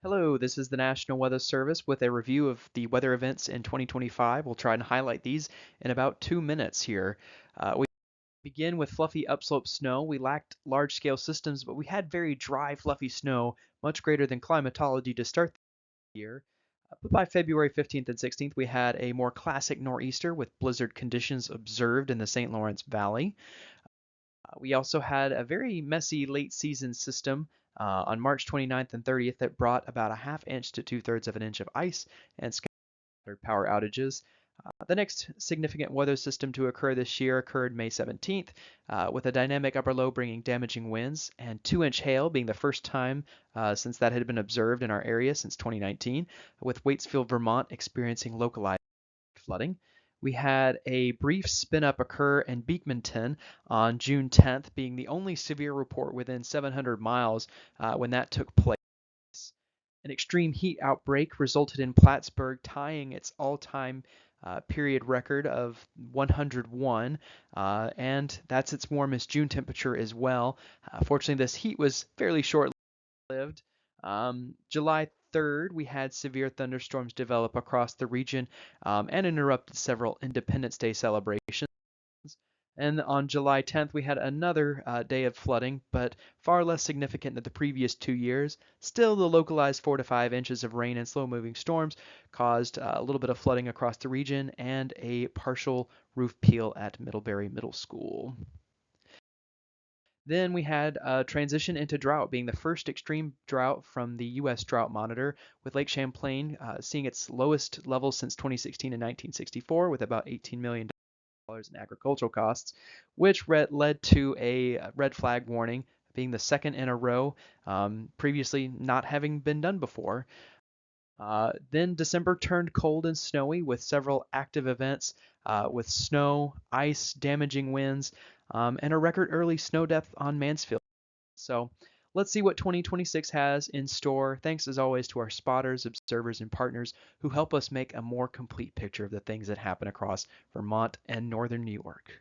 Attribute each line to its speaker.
Speaker 1: Hello, this is the National Weather Service with a review of the weather events in 2025. We'll try and highlight these in about 2 minutes here. We begin with fluffy upslope snow. We lacked large-scale systems, but we had very dry, fluffy snow, much greater than climatology to start the year. But by February 15th and 16th, we had a more classic nor'easter with blizzard conditions observed in the St. Lawrence Valley. We also had a very messy late season system on March 29th and 30th that brought about a half inch to 2/3 of an inch of ice and scattered power outages. The next significant weather system to occur this year occurred May 17th, with a dynamic upper low bringing damaging winds and 2-inch hail being the first time since that had been observed in our area since 2019, with Waitsfield, Vermont experiencing localized flooding. We had a brief spin up occur in Beekmanton on June 10th, being the only severe report within 700 miles when that took place. An extreme heat outbreak resulted in Plattsburgh tying its all time period record of 101, and that's its warmest June temperature as well. Fortunately, this heat was fairly short lived. July 3rd, we had severe thunderstorms develop across the region and interrupted several Independence Day celebrations. And on July 10th, we had another day of flooding, but far less significant than the previous 2 years. Still, the localized 4 to 5 inches of rain and slow moving storms caused a little bit of flooding across the region and a partial roof peel at Middlebury Middle School. Then we had a transition into drought, being the first extreme drought from the U.S. Drought Monitor, with Lake Champlain seeing its lowest level since 2016 and 1964, with about $18 million in agricultural costs, which led to a red flag warning, being the second in a row, previously not having been done before. Then December turned cold and snowy with several active events with snow, ice, damaging winds, and a record early snow depth on Mansfield. So let's see what 2026 has in store. Thanks as always to our spotters, observers, and partners who help us make a more complete picture of the things that happen across Vermont and northern New York.